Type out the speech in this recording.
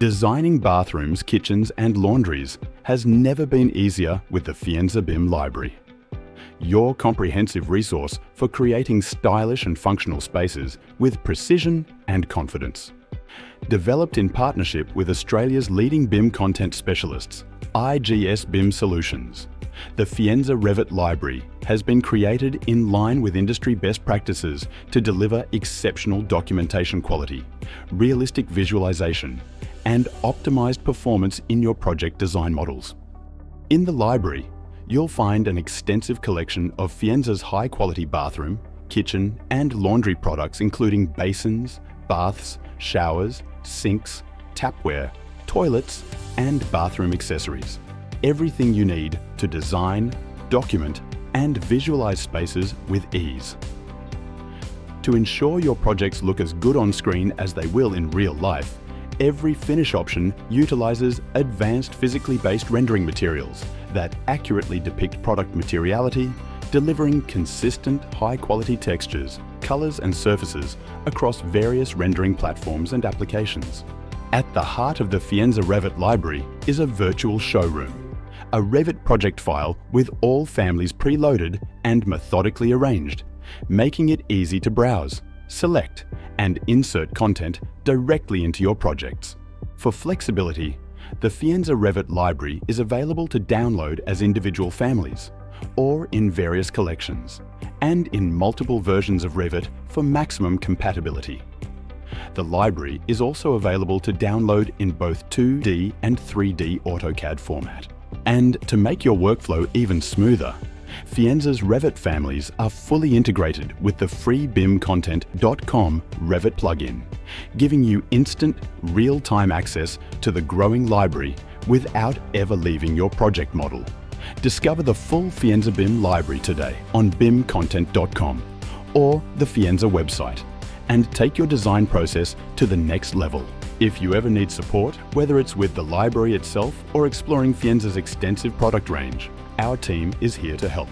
Designing bathrooms, kitchens and laundries has never been easier with the Fienza BIM Library. Your comprehensive resource for creating stylish and functional spaces with precision and confidence. Developed in partnership with Australia's leading BIM content specialists, IGS BIM Solutions, the Fienza Revit Library has been created in line with industry best practices to deliver exceptional documentation quality, realistic visualization, and optimized performance in your project design models. In the library, you'll find an extensive collection of Fienza's high-quality bathroom, kitchen, and laundry products including basins, baths, showers, sinks, tapware, toilets, and bathroom accessories. Everything you need to design, document, and visualize spaces with ease. To ensure your projects look as good on screen as they will in real life, every finish option utilizes advanced physically based rendering materials that accurately depict product materiality, delivering consistent, high-quality textures, colors, and surfaces across various rendering platforms and applications. At the heart of the Fienza Revit Library is a virtual showroom, a Revit project file with all families preloaded and methodically arranged, making it easy to browse, select, and insert content directly into your projects. For flexibility, the Fienza Revit Library is available to download as individual families or in various collections, and in multiple versions of Revit for maximum compatibility. The library is also available to download in both 2D and 3D AutoCAD format. And to make your workflow even smoother, Fienza's Revit families are fully integrated with the free BIMcontent.com Revit plugin, giving you instant, real-time access to the growing library without ever leaving your project model. Discover the full Fienza BIM library today on BIMcontent.com or the Fienza website, and take your design process to the next level. If you ever need support, whether it's with the library itself or exploring Fienza's extensive product range, our team is here to help.